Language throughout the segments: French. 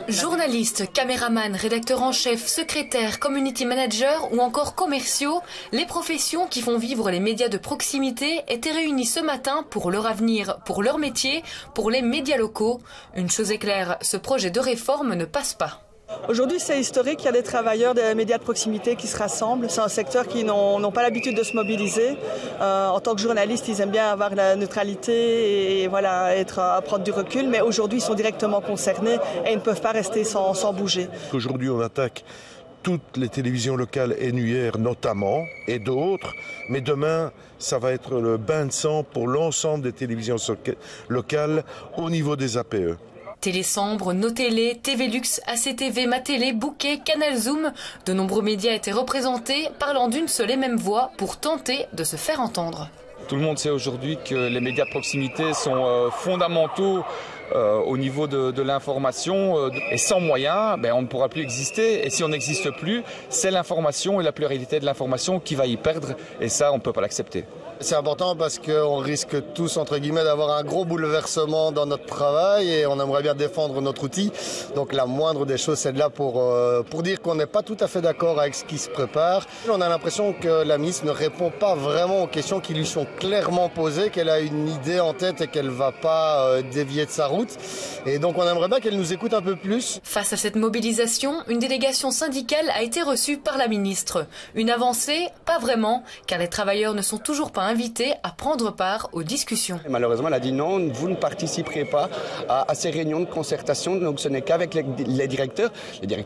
Journalistes, caméramans, rédacteurs en chef, secrétaires, community managers ou encore commerciaux, les professions qui font vivre les médias de proximité étaient réunies ce matin pour leur avenir, pour leur métier, pour les médias locaux. Une chose est claire, ce projet de réforme ne passe pas. Aujourd'hui, c'est historique, il y a des travailleurs des médias de proximité qui se rassemblent. C'est un secteur qui n'ont pas l'habitude de se mobiliser. En tant que journalistes, ils aiment bien avoir la neutralité et voilà, prendre du recul. Mais aujourd'hui, ils sont directement concernés et ils ne peuvent pas rester sans bouger. Aujourd'hui, on attaque toutes les télévisions locales NUR notamment et d'autres. Mais demain, ça va être le bain de sang pour l'ensemble des télévisions locales au niveau des APE. Télésambre, Notélé, TV Lux, ACTV, Matélé, Bouquet, Canal Zoom, de nombreux médias étaient représentés, parlant d'une seule et même voix pour tenter de se faire entendre. Tout le monde sait aujourd'hui que les médias de proximité sont fondamentaux au niveau de l'information et sans moyens, on ne pourra plus exister. Et si on n'existe plus, c'est l'information et la pluralité de l'information qui va y perdre et ça, on ne peut pas l'accepter. C'est important parce qu'on risque tous, entre guillemets, d'avoir un gros bouleversement dans notre travail et on aimerait bien défendre notre outil. Donc la moindre des choses, c'est de là pour dire qu'on n'est pas tout à fait d'accord avec ce qui se prépare. On a l'impression que la ministre ne répond pas vraiment aux questions qui lui sont clairement posées, qu'elle a une idée en tête et qu'elle ne va pas dévier de sa route. Et donc on aimerait bien qu'elle nous écoute un peu plus. Face à cette mobilisation, une délégation syndicale a été reçue par la ministre. Une avancée? Pas vraiment, car les travailleurs ne sont toujours pas invités à prendre part aux discussions. Et malheureusement, elle a dit non, vous ne participerez pas à ces réunions de concertation, donc ce n'est qu'avec les directeurs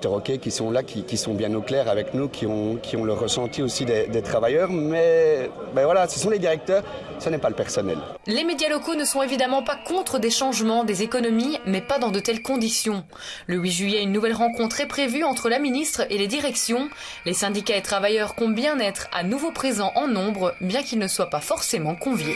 OK, qui sont là, qui sont bien au clair avec nous, qui ont le ressenti aussi des travailleurs, mais voilà, ce sont les directeurs, ce n'est pas le personnel. Les médias locaux ne sont évidemment pas contre des changements, des économies, mais pas dans de telles conditions. Le 8 juillet, une nouvelle rencontre est prévue entre la ministre et les directions. Les syndicats et travailleurs comptent bien être à nouveau présents en nombre, bien qu'ils ne soient pas forcément conviés.